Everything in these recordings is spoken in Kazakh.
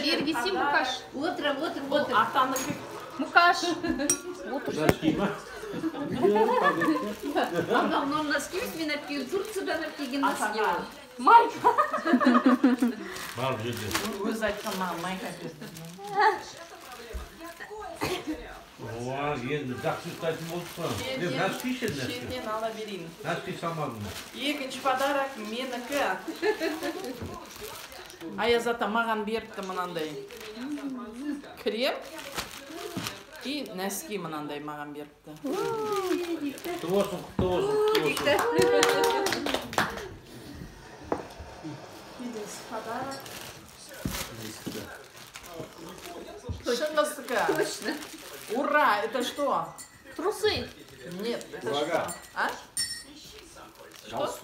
бергиси Мукаш. Отыр. Атаныкы. Мукаш. Ага, но носки ведь меня пьют, Турциядан әпкеген носки. Майка. Бар жерде. Өз айтқан маған майка берді. Оа, енді жақсы ұстайтын болып тұр. Мен носки ішеді нәрсе. Шетінен ала берейін. Носки салмадым. Екінші подарок менікі. Аязата маған беріпті мынандай крем и носки мынандай маған беріпті. Құтты болсын. Шыңғыстікі. Точно. Ура! Это что? Трусы. Нет, это что? А? Что?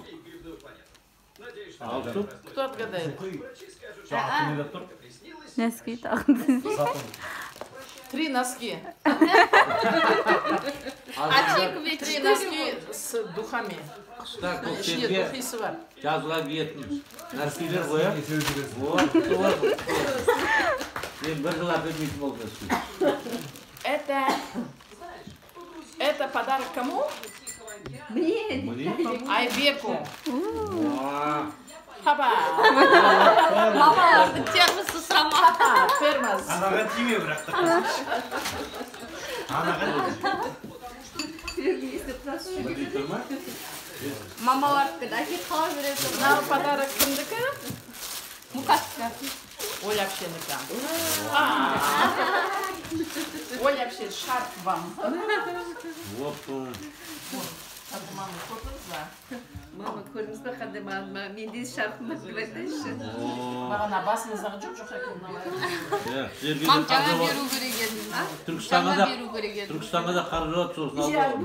Алтын. Кто отгадает? Жақын тұр. Носки тағды. 3 носки. Очековый 3 носки с духами. Так, бұл Ішінде сенге духисы бар. жазыла киетін нәрселер қоя. Мен бір жыл әпермейтін болып носки. Это подарок кому? Мне. Айбеку. Оа. Папа. Мама термосы сама. Папа, термос. Анаға тиме бірақ. Білдей тұрма? Мамалар әкет қала береді. Мынау подарок кімдікі? Мукашка. Оля общенікі. Оля вообще шарф вам. Опа. Мама, көрдіңіз ба? Мама, көрдіңіз бе қандай менде шарқыма кіреді. Маған басыңыздағы жоқ екен. Мам жаңа беру керек еді. Жаңа беру керек еді. Түркістанға да қаржы жауады сосын алып.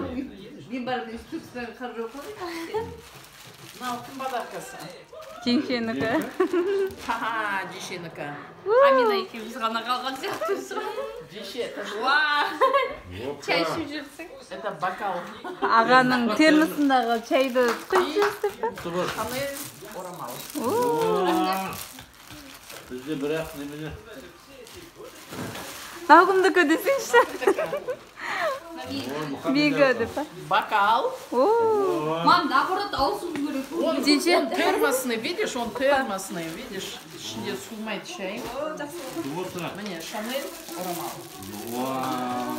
Мен барып Түркістанға қаржы жоқ. Мынау кім подаркасы? Жеңшенікі. Ха-ха, жешенікі. Амина екеуміз ғана қалған сияқтымыз. Жеше, это что? Чай ішіп жүрсің. Это бокал. Ағаның термосындағы чайды құйып жүрсің. Қандай орамал. Бізде бірақ немене? Нағымдікі десеңші. Мега деп. Бокал. Мам, наоборот, ауысу керек. Он термосный, видишь, он термосный, видишь, ішінде сумайды шай. Міне, Шанель орамал. Вау,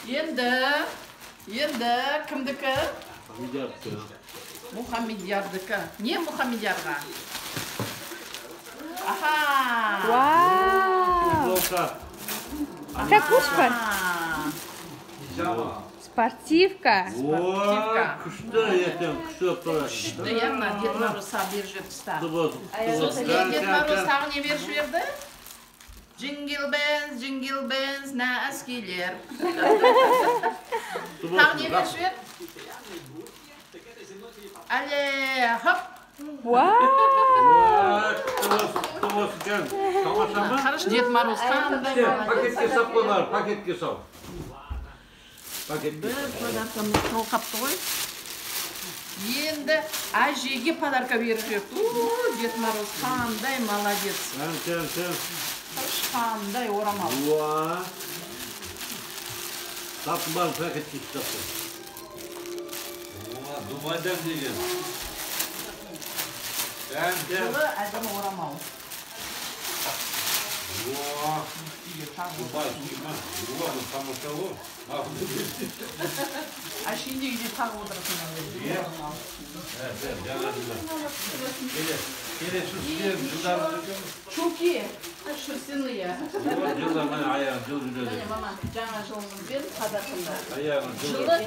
Енді кімдікі? Миллиардты. Мұхаммедиярдікі. Не Мұхаммедиярға? Аха! Вау! Какушка? Спортивка. Ооо, күшті ертең, күшті тұрады. Күшті, яғына Дед Мороз саған беріп жіберді. Сосын Дед Мороз саған не беріп жіберді? Jingle bells, на әскелер. Тағы не беріп жіберді? Әле, хоп! Вау! Қараш, Дед Мороз қандай Пакетке сап қойғар, пакетке сап. бір подаркамыз толқапты ғой. Енді әжеге подарка беріп жіберді. Дед Мороз қандай молодец. Қандай орамал. Таптым барын пакетке таптым. Дубайдан деген. Жылы әдемі орамал. Дубай сүйма. Дубай тамаша ғой. Әшейінде үйде тағы отыратын. Келесі жылдары жүрген. Чулки шерстяные. Жылдармен аяғын жыл жүреді. Мама, жаңа жылыңызбен подаркында. Аяғын жыл Жылы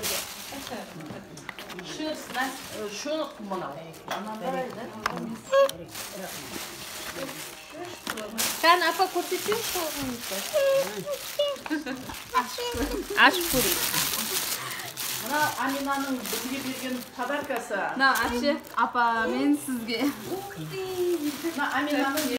шерсть, шонық мынау. Sen apa көрсетсең ашып көрейік. Мына Аминаның бізге берген подаркасы. Мына әпше апа мен сізге. Мына Аминаның